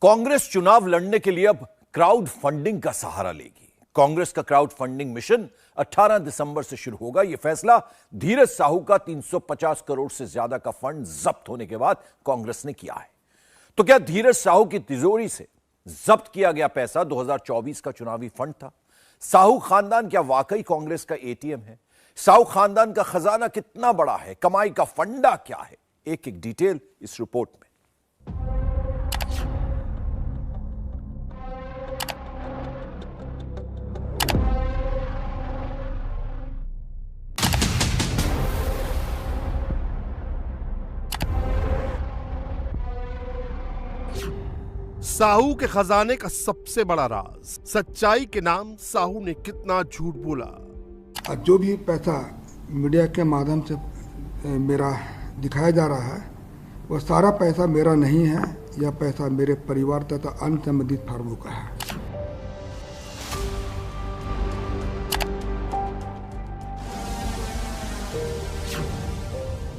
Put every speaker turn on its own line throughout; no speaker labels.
कांग्रेस चुनाव लड़ने के लिए अब क्राउड फंडिंग का सहारा लेगी। कांग्रेस का क्राउड फंडिंग मिशन 18 दिसंबर से शुरू होगा। यह फैसला धीरज साहू का 350 करोड़ से ज्यादा का फंड जब्त होने के बाद कांग्रेस ने किया है। तो क्या धीरज साहू की तिजोरी से जब्त किया गया पैसा 2024 का चुनावी फंड था? साहू खानदान क्या वाकई कांग्रेस का एटीएम है? साहू खानदान का खजाना कितना बड़ा है? कमाई का फंडा क्या है? एक एक डिटेल इस रिपोर्ट में।
साहू के खजाने का सबसे बड़ा राज, सच्चाई के नाम साहू ने कितना झूठ बोला।
जो भी पैसा मीडिया के माध्यम से मेरा दिखाया जा रहा है वह सारा पैसा मेरा नहीं है। यह पैसा मेरे परिवार तथा अन्य संबंधित फर्मों का है।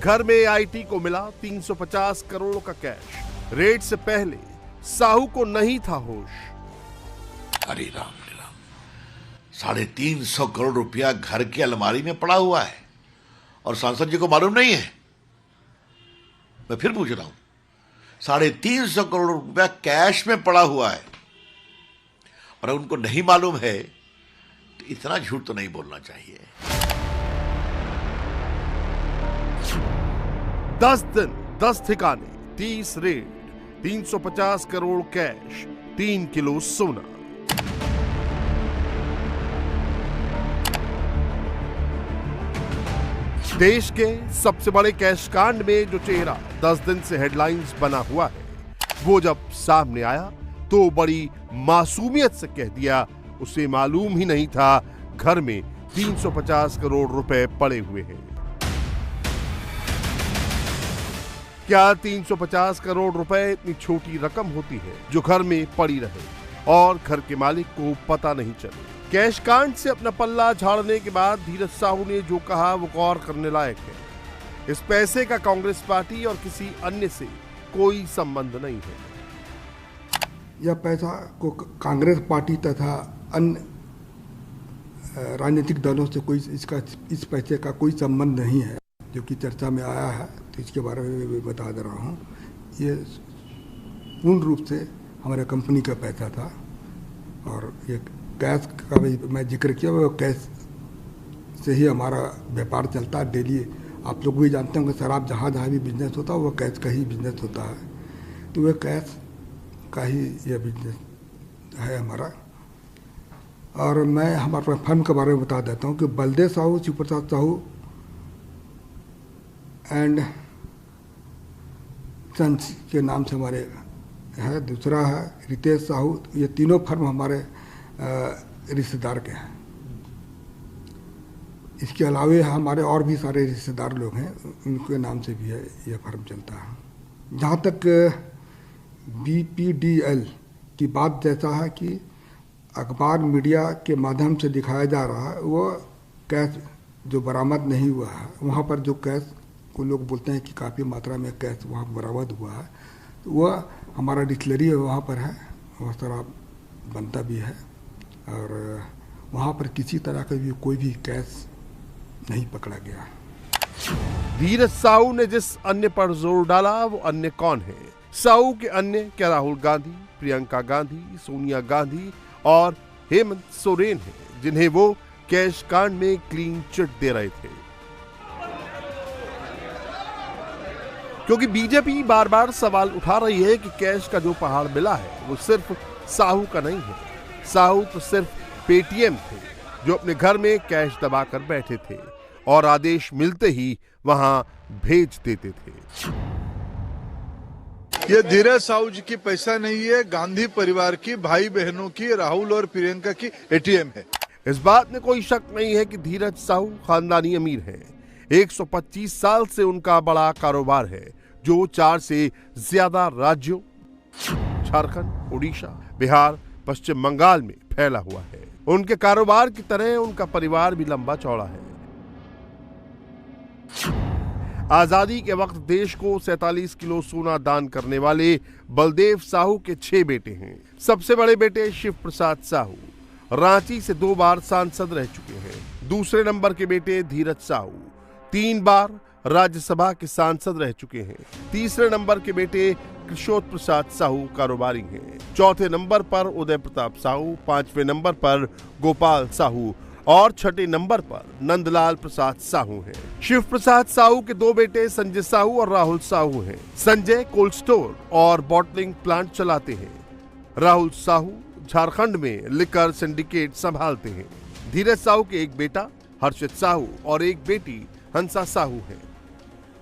घर में आईटी को मिला 350 करोड़ का कैश। रेड से पहले साहू को नहीं था होश।
हरे राम 350 करोड़ रुपया घर की अलमारी में पड़ा हुआ है और सांसद जी को मालूम नहीं है। मैं फिर पूछ रहा हूं, 350 करोड़ रुपया कैश में पड़ा हुआ है और उनको नहीं मालूम है तो इतना झूठ तो नहीं बोलना चाहिए।
10 दिन 10 ठिकाने, 30 रेड, 350 करोड़ कैश, 3 किलो सोना। देश के सबसे बड़े कैश कांड में जो चेहरा 10 दिन से हेडलाइंस बना हुआ है, वो जब सामने आया तो बड़ी मासूमियत से कह दिया उसे मालूम ही नहीं था घर में 350 करोड़ रुपए पड़े हुए हैं। क्या 350 करोड़ रुपए इतनी छोटी रकम होती है जो घर में पड़ी रहे और घर के मालिक को पता नहीं चले? कैश कांड से अपना पल्ला झाड़ने के बाद धीरज साहू ने जो कहा वो गौर करने लायक है। इस पैसे का कांग्रेस पार्टी और किसी अन्य से कोई संबंध नहीं है।
यह पैसा को कांग्रेस पार्टी तथा अन्य राजनीतिक दलों से इस पैसे का कोई संबंध नहीं है। जो कि चर्चा में आया है तो इसके बारे में मैं बता दे रहा हूँ। ये पूर्ण रूप से हमारे कंपनी का पैसा था और ये कैश का भी मैं जिक्र किया, वो कैश से ही हमारा व्यापार चलता है। डेली आप लोग भी जानते होंगे शराब जहाँ भी बिजनेस होता है वो कैश का ही बिजनेस होता है। तो वह कैश का ही यह बिजनेस है हमारा। और मैं हमारे फर्म के बारे में बता देता हूँ कि बलदेव साहू, शिवप्रसाद साहू एंड सन्स के नाम से हमारे है। दूसरा है रितेश साहू। ये तीनों फर्म हमारे रिश्तेदार के हैं। इसके अलावे हमारे और भी सारे रिश्तेदार लोग हैं, उनके नाम से भी है यह फर्म चलता है। जहाँ तक BPDL की बात जैसा है कि अखबार मीडिया के माध्यम से दिखाया जा रहा है, वो कैश जो बरामद नहीं हुआ है, वहाँ पर जो कैश को लोग बोलते हैं कि काफ़ी मात्रा में कैश वहाँ बरामद हुआ है, तो वह हमारा डिस्टिलरी वहाँ पर है और शराब बनता भी है और वहाँ पर किसी तरह का भी कोई भी कैश नहीं पकड़ा गया।
धीरज साहू ने जिस अन्य पर जोर डाला वो अन्य कौन है? साहू के अन्य क्या राहुल गांधी, प्रियंका गांधी, सोनिया गांधी और हेमंत सोरेन हैं, जिन्हें वो कैश कांड में क्लीन चिट दे रहे थे। क्योंकि बीजेपी बार बार सवाल उठा रही है कि कैश का जो पहाड़ मिला है वो सिर्फ साहू का नहीं है। साहू तो सिर्फ पेटीएम थे जो अपने घर में कैश दबाकर बैठे थे और आदेश मिलते ही वहां भेज देते थे।
ये धीरज साहू जी की पैसा नहीं है, गांधी परिवार की, भाई बहनों की, राहुल और प्रियंका की एटीएम है।
इस बात में कोई शक नहीं है कि धीरज साहू खानदानी अमीर हैं। 125 साल से उनका बड़ा कारोबार है जो 4 से ज्यादा राज्यों झारखंड, उड़ीसा, बिहार, पश्चिम बंगाल में फैला हुआ है। उनके कारोबार की तरह उनका परिवार भी लंबा चौड़ा है। आजादी के वक्त देश को 47 किलो सोना दान करने वाले बलदेव साहू के 6 बेटे हैं। सबसे बड़े बेटे शिव प्रसाद साहू रांची से 2 बार सांसद रह चुके हैं। दूसरे नंबर के बेटे धीरज साहू 3 बार राज्यसभा के सांसद रह चुके हैं। तीसरे नंबर के बेटे किशोर प्रसाद साहू कारोबारी हैं। चौथे नंबर पर उदय प्रताप साहू, 5वें नंबर पर गोपाल साहू और 6ठे नंबर पर नंदलाल प्रसाद साहू हैं। शिव प्रसाद साहू के 2 बेटे संजय साहू और राहुल साहू हैं। संजय कोल्ड स्टोर और बॉटलिंग प्लांट चलाते हैं। राहुल साहू झारखंड में लिकर सिंडिकेट संभालते हैं। धीरज साहू के एक बेटा हर्षित साहू और एक बेटी हंसा साहू है।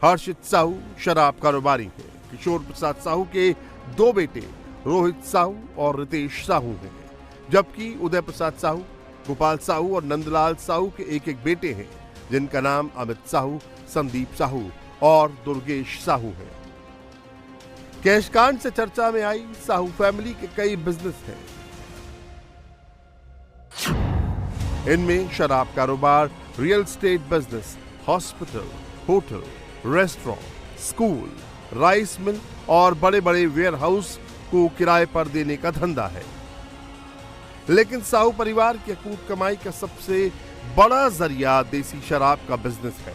हर्षित साहू शराब कारोबारी हैं। किशोर प्रसाद साहू के 2 बेटे रोहित साहू और रितेश साहू हैं, जबकि उदय प्रसाद साहू, गोपाल साहू और नंदलाल साहू के एक एक बेटे हैं, जिनका नाम अमित साहू, संदीप साहू और दुर्गेश साहू है। कैश कांड से चर्चा में आई साहू फैमिली के कई बिजनेस हैं। इनमें शराब कारोबार, real estate business, hospital, hotel, restaurant, school, rice mill और बड़े बड़े वेयर हाउस को किराए पर देने का धंधा है। लेकिन साहू परिवार की अकूत कमाई का सबसे बड़ा जरिया देसी शराब का बिजनेस है।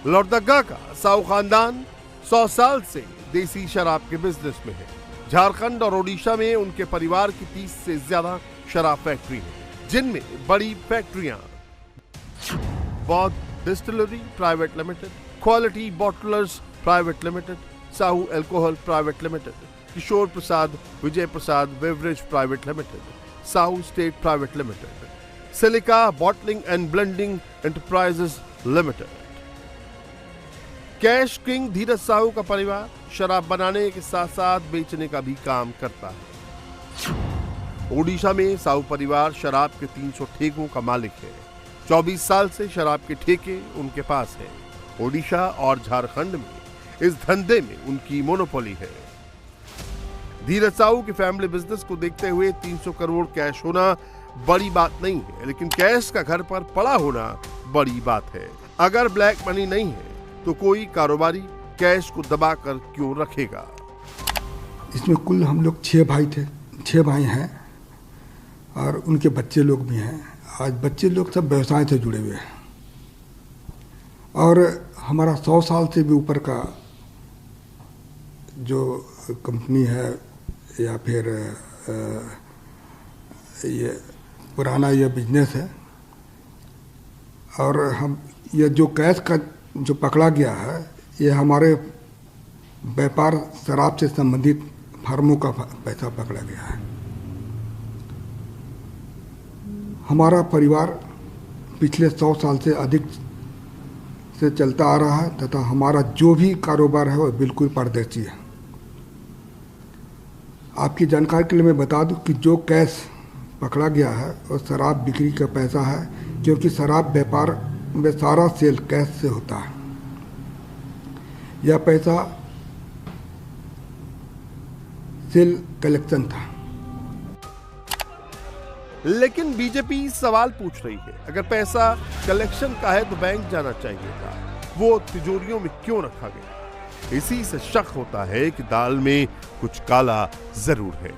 लोहरदगा का साहू खानदान 100 साल से देसी शराब के बिजनेस में है। झारखंड और ओडिशा में उनके परिवार की 30 से ज्यादा शराब फैक्ट्री है, जिनमें बड़ी फैक्ट्रियां Baudh Distillery Private Limited, Quality Bottlers Private Limited, Sahu Alcohol Private Limited, Kishore Prasad Vijay Prasad Beverage Private Limited, Sahu State Private Limited, Silica Bottling and Blending Enterprises Limited. Cash king Dheeraj Sahu का परिवार शराब बनाने के साथ साथ बेचने का भी काम करता है। ओडिशा में साहू परिवार शराब के 300 ठेकों का मालिक है। 24 साल से शराब के ठेके उनके पास है। ओडिशा और झारखंड में इस धंधे में उनकी मोनोपोली है। धीरज साहू के फैमिली बिजनेस को देखते हुए 300 करोड़ कैश होना बड़ी बात नहीं है, लेकिन कैश का घर पर पड़ा होना बड़ी बात है। अगर ब्लैक मनी नहीं है तो कोई कारोबारी कैश को दबाकर क्यों रखेगा?
इसमें कुल हम लोग 6 भाई थे, 6 भाई हैं और उनके बच्चे लोग भी हैं। आज बच्चे लोग सब व्यवसाय से जुड़े हुए हैं और हमारा 100 साल से भी ऊपर का जो कंपनी है या फिर ये पुराना ये बिजनेस है। और हम ये जो कैश का जो पकड़ा गया है, ये हमारे व्यापार शराब से संबंधित फर्मों का पैसा पकड़ा गया है। हमारा परिवार पिछले 100 साल से अधिक से चलता आ रहा है तथा हमारा जो भी कारोबार है वो बिल्कुल पारदर्शी है। आपकी जानकारी के लिए मैं बता दूं कि जो कैश पकड़ा गया है वो शराब बिक्री का पैसा है, क्योंकि शराब व्यापार में सारा सेल कैश से होता है। यह पैसा सेल कलेक्शन था।
लेकिन बीजेपी सवाल पूछ रही है, अगर पैसा कलेक्शन का है तो बैंक जाना चाहिए था, वो तिजोरियों में क्यों रखा गया? इसी से शक होता है कि दाल में कुछ काला जरूर है।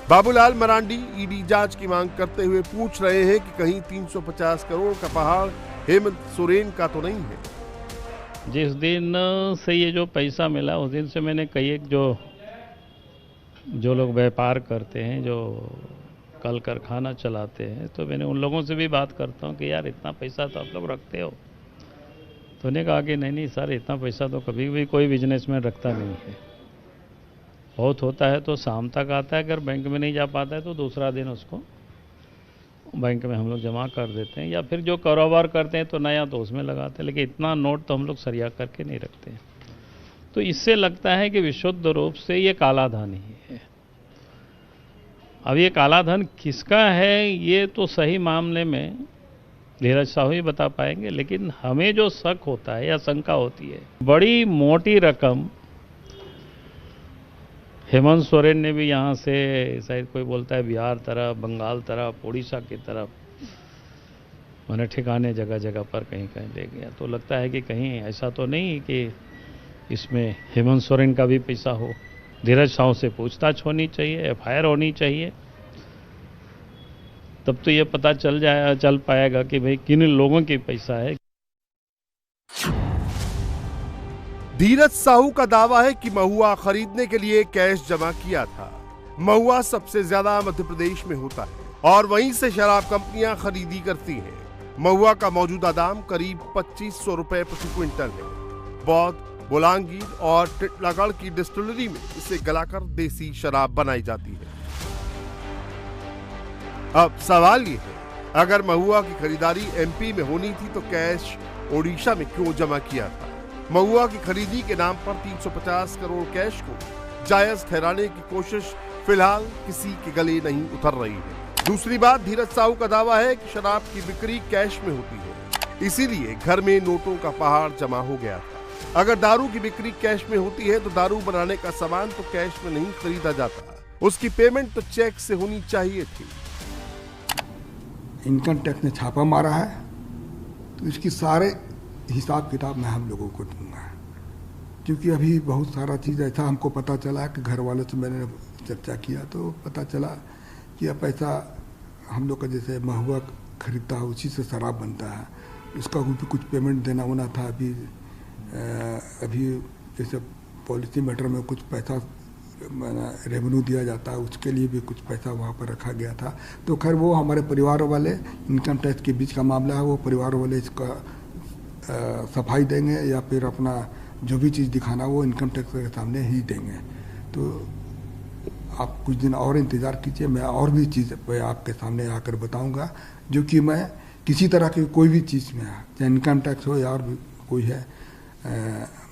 बाबूलाल मरांडी ईडी जांच की मांग करते हुए पूछ रहे हैं कि कहीं 350 करोड़ का पहाड़ हेमंत सोरेन का तो नहीं है।
जिस दिन से ये जो पैसा मिला उस दिन से मैंने कई एक जो लोग व्यापार करते हैं, जो कल कारखाना चलाते हैं, तो मैंने उन लोगों से भी बात करता हूँ कि यार इतना पैसा तो आप लोग रखते हो। तो उन्हें कहा कि नहीं सर, इतना पैसा तो कभी भी कोई बिजनेसमैन रखता नहीं है। बहुत होता है तो शाम तक आता है, अगर बैंक में नहीं जा पाता है तो दूसरा दिन उसको बैंक में हम लोग जमा कर देते हैं, या फिर जो कारोबार करते हैं तो नया तो उसमें लगाते हैं, लेकिन इतना नोट तो हम लोग सरिया करके नहीं रखते हैं। तो इससे लगता है कि विशुद्ध रूप से ये काला धन ही है। अब ये काला धन किसका है ये तो सही मामले में धीरज साहू ही बता पाएंगे, लेकिन हमें जो शक होता है या शंका होती है, बड़ी मोटी रकम हेमंत सोरेन ने भी यहाँ से, शायद कोई बोलता है बिहार तरफ, बंगाल तरफ, उड़ीसा की तरफ मैंने ठिकाने जगह जगह पर कहीं कहीं ले गया। तो लगता है कि कहीं ऐसा तो नहीं कि इसमें हेमंत सोरेन का भी पैसा हो। धीरज साहू से पूछताछ होनी चाहिए, FIR होनी चाहिए, तब तो ये पता चल पाएगा कि भाई किन लोगों के पैसा है।
धीरज साहू का दावा है कि महुआ खरीदने के लिए कैश जमा किया था। महुआ सबसे ज्यादा मध्य प्रदेश में होता है और वहीं से शराब कंपनियां खरीदी करती हैं। महुआ का मौजूदा दाम करीब 2500 रुपए प्रति क्विंटल है। बौद्ध, बोलांगीर और टिटलागढ़ की डिस्टिलरी में इसे गलाकर देसी शराब बनाई जाती है। अब सवाल ये है, अगर महुआ की खरीदारी MP में होनी थी तो कैश ओडिशा में क्यों जमा किया था? महुआ की खरीदी के नाम पर 350 करोड़ कैश को जायज ठहराने की कोशिश फिलहाल किसी के गले नहीं उतर रही है। दूसरी बात, धीरज साहू का दावा है कि शराब की बिक्री कैश में होती है, इसीलिए घर में नोटों का पहाड़ जमा हो गया था। अगर दारू की बिक्री कैश में होती है तो दारू बनाने का सामान तो कैश में नहीं खरीदा जाता, उसकी पेमेंट तो चेक से होनी चाहिए थी।
इनकम टैक्स ने छापा मारा है तो इसकी सारे हिसाब किताब मैं हम लोगों को दूंगा, क्योंकि अभी बहुत सारा चीज़ ऐसा हमको पता चला कि घर वालों से मैंने चर्चा किया तो पता चला कि अब पैसा हम लोग का जैसे महुआ खरीदता है उसी से शराब बनता है, उसका भी कुछ पेमेंट देना होना था। अभी जैसे पॉलिसी मैटर में कुछ पैसा रेवेन्यू दिया जाता है, उसके लिए भी कुछ पैसा वहाँ पर रखा गया था। तो खैर वो हमारे परिवार वाले, इनकम टैक्स के बीच का मामला है, वो परिवार वाले इसका सफाई देंगे या फिर अपना जो भी चीज़ दिखाना वो इनकम टैक्स के सामने ही देंगे। तो आप कुछ दिन और इंतज़ार कीजिए, मैं और भी चीज़ पे आपके सामने आकर बताऊंगा, जो कि मैं किसी तरह की कोई भी चीज़ में, चाहे इनकम टैक्स हो या और भी कोई है,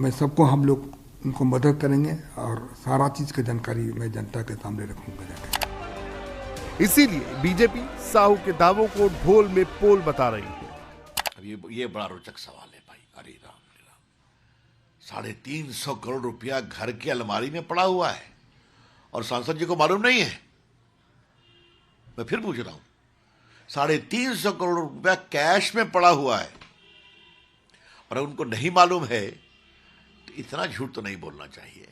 मैं सबको हम लोग उनको मदद करेंगे और सारा चीज़ की जानकारी मैं जनता के सामने रखूंगा जाकर।
इसीलिए बीजेपी साहू के दावों को ढोल में पोल बता रही है।
अब ये बड़ा रोचक सवाल है भाई। अरे राम राम, 350 करोड़ रुपया घर की अलमारी में पड़ा हुआ है और सांसद जी को मालूम नहीं है। मैं फिर पूछ रहा हूं, 350 करोड़ रुपया कैश में पड़ा हुआ है और उनको नहीं मालूम है तो इतना झूठ तो नहीं बोलना चाहिए।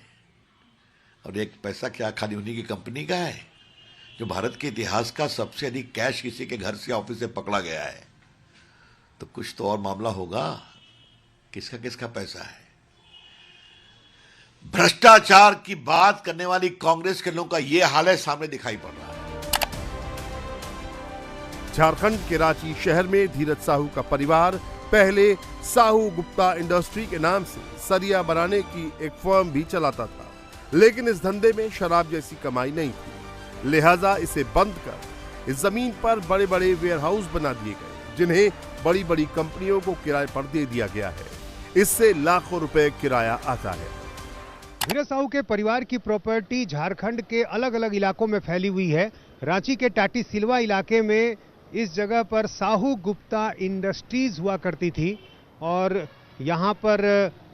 और एक पैसा क्या खाली उन्हीं की कंपनी का है जो भारत के इतिहास का सबसे अधिक कैश किसी के घर से ऑफिस से पकड़ा गया है? तो कुछ तो और मामला होगा, किसका किसका पैसा है। भ्रष्टाचार की बात करने वाली कांग्रेस के लोगों का यह हाल है, सामने दिखाई पड़ रहा है।
झारखंड के रांची शहर में धीरज साहू का परिवार पहले साहू गुप्ता इंडस्ट्री के नाम से सरिया बनाने की एक फर्म भी चलाता था, लेकिन इस धंधे में शराब जैसी कमाई नहीं थी, लिहाजा इसे बंद कर इस जमीन पर बड़े बड़े वेयरहाउस बना दिए गए, जिन्हें बड़ी बड़ी कंपनियों को किराए पर दे दिया गया है। इससे लाखों रुपए किराया आता है।
धीरज साहू के परिवार की प्रॉपर्टी झारखंड के अलग अलग इलाकों में फैली हुई है। रांची के टाटी सिलवा इलाके में इस जगह पर साहू गुप्ता इंडस्ट्रीज हुआ करती थी और यहाँ पर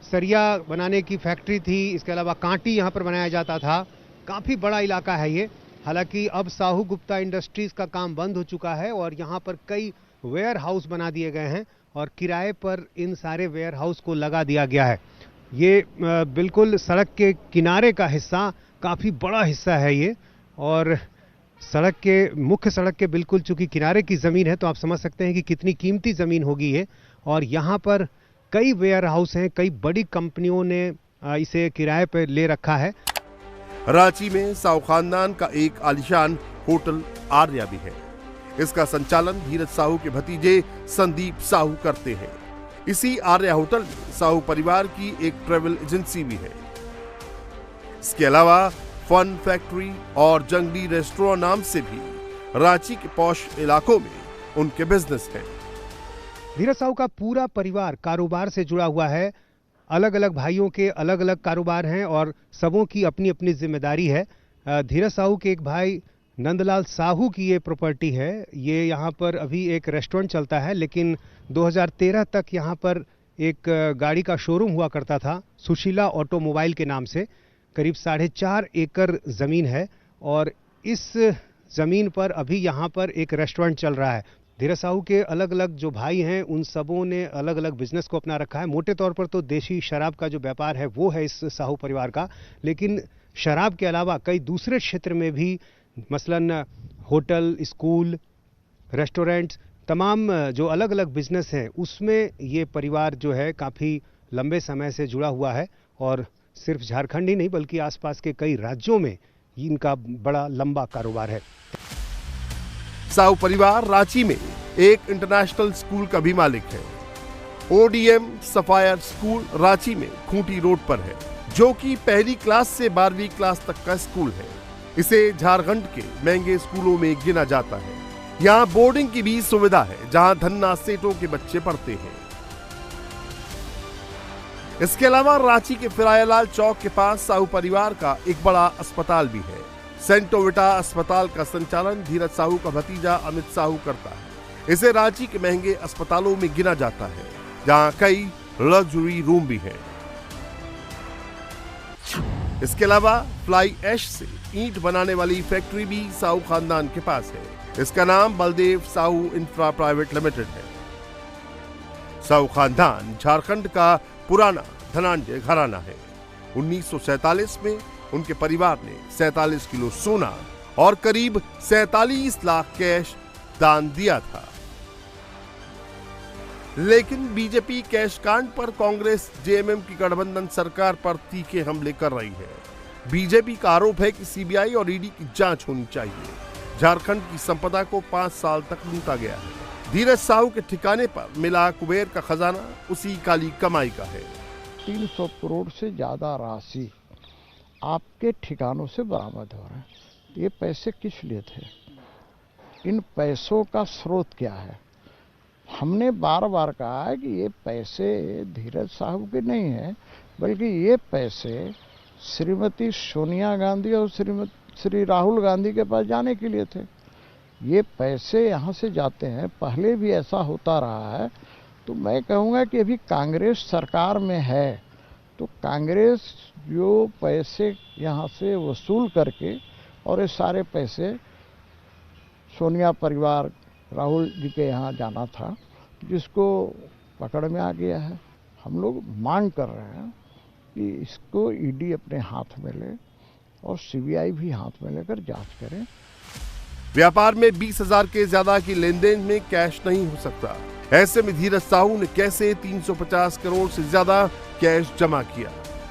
सरिया बनाने की फैक्ट्री थी, इसके अलावा कांटी यहाँ पर बनाया जाता था। काफ़ी बड़ा इलाका है ये। हालांकि अब साहू गुप्ता इंडस्ट्रीज का काम बंद हो चुका है और यहाँ पर कई वेयर हाउस बना दिए गए हैं और किराए पर इन सारे वेयर हाउस को लगा दिया गया है। ये बिल्कुल सड़क के किनारे का हिस्सा, काफ़ी बड़ा हिस्सा है ये, और सड़क के मुख्य सड़क के बिल्कुल चूंकि किनारे की ज़मीन है तो आप समझ सकते हैं कि कितनी कीमती ज़मीन होगी ये। और यहाँ पर कई वेयर हाउस हैं, कई बड़ी कंपनियों ने इसे किराए पर ले रखा है।
रांची में साहू खानदान का एक आलीशान होटल आर्या भी है। इसका संचालन धीरज साहू के भतीजे संदीप साहू करते हैं। इसी आर्या होटल में साहू परिवार की एक ट्रैवल एजेंसी भी है। इसके अलावा फन फैक्ट्री और जंगली रेस्टोरेंट नाम से भी रांची के पॉश इलाकों में उनके बिजनेस हैं।
धीरज साहू का पूरा परिवार कारोबार से जुड़ा हुआ है। अलग अलग भाइयों के अलग अलग कारोबार हैं और सबों की अपनी अपनी जिम्मेदारी है। धीरज साहू के एक भाई नंदलाल साहू की ये प्रॉपर्टी है। ये यहाँ पर अभी एक रेस्टोरेंट चलता है, लेकिन 2013 तक यहाँ पर एक गाड़ी का शोरूम हुआ करता था, सुशीला ऑटोमोबाइल के नाम से। करीब 4.5 एकड़ ज़मीन है और इस ज़मीन पर अभी यहाँ पर एक रेस्टोरेंट चल रहा है। धीरज साहू के अलग अलग जो भाई हैं उन सबों ने अलग अलग बिजनेस को अपना रखा है। मोटे तौर पर तो देशी शराब का जो व्यापार है वो है इस साहू परिवार का, लेकिन शराब के अलावा कई दूसरे क्षेत्र में भी, मसलन होटल, स्कूल, रेस्टोरेंट, तमाम जो अलग अलग बिजनेस हैं उसमें ये परिवार जो है काफ़ी लंबे समय से जुड़ा हुआ है और सिर्फ झारखंड ही नहीं बल्कि आसपास के कई राज्यों में इनका बड़ा लंबा कारोबार है।
साहू परिवार रांची में एक इंटरनेशनल स्कूल का भी मालिक है। ओडीएम सफायर स्कूल रांची में खूंटी रोड पर है, जो कि पहली क्लास से 12वीं क्लास तक का स्कूल है। इसे झारखंड के महंगे स्कूलों में गिना जाता है। यहाँ बोर्डिंग की भी सुविधा है, जहाँ धन्ना सेठों के बच्चे पढ़ते हैं। इसके अलावा रांची के फिरायालाल चौक के पास साहू परिवार का एक बड़ा अस्पताल भी है। सेंटोविटा अस्पताल का संचालन धीरज साहू का भतीजा अमित साहू करता है। इसे रांची के महंगे अस्पतालों में गिना जाता है, जहां कई लग्जरी रूम भी हैं। इसके अलावा फ्लाई ऐश से ईंट बनाने वाली फैक्ट्री भी साहू खानदान के पास है। इसका नाम Baldev Sahu infra private limited है। साहू खानदान झारखंड का पुराना धनाढ्य घराना है। 1947 में उनके परिवार ने 47 किलो सोना और करीब 47 लाख कैश दान दिया था। लेकिन बीजेपी कैश कांड पर कांग्रेस जेएमएम की गठबंधन सरकार पर तीखे हमले कर रही है। बीजेपी का आरोप है कि सीबीआई और ईडी की जांच होनी चाहिए। झारखंड की संपदा को 5 साल तक लूटा गया है। धीरज साहू के ठिकाने पर मिला कुबेर का खजाना उसी काली कमाई का है।
300 करोड़ से ज्यादा राशि आपके ठिकानों से बरामद हो रहा है। ये पैसे किस लिए थे? इन पैसों का स्रोत क्या है? हमने बार बार कहा है कि ये पैसे धीरज साहू के नहीं है, बल्कि ये पैसे श्रीमती सोनिया गांधी और श्री राहुल गांधी के पास जाने के लिए थे। ये पैसे यहाँ से जाते हैं, पहले भी ऐसा होता रहा है। तो मैं कहूँगा कि अभी कांग्रेस सरकार में है, तो कांग्रेस जो पैसे यहाँ से वसूल करके और ये सारे पैसे सोनिया परिवार राहुल जी के यहाँ जाना था, जिसको पकड़ में आ गया है। हम लोग मांग कर रहे हैं कि इसको ईडी अपने हाथ में ले और सीबीआई भी हाथ में लेकर जांच करें।
व्यापार में 20,000 के ज्यादा की लेन देन में कैश नहीं हो सकता। ऐसे में धीरज साहू ने कैसे 350 करोड़ से ज्यादा कैश जमा किया?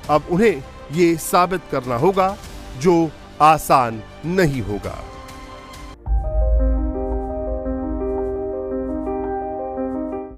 अब उन्हें ये साबित करना होगा, जो आसान नहीं होगा।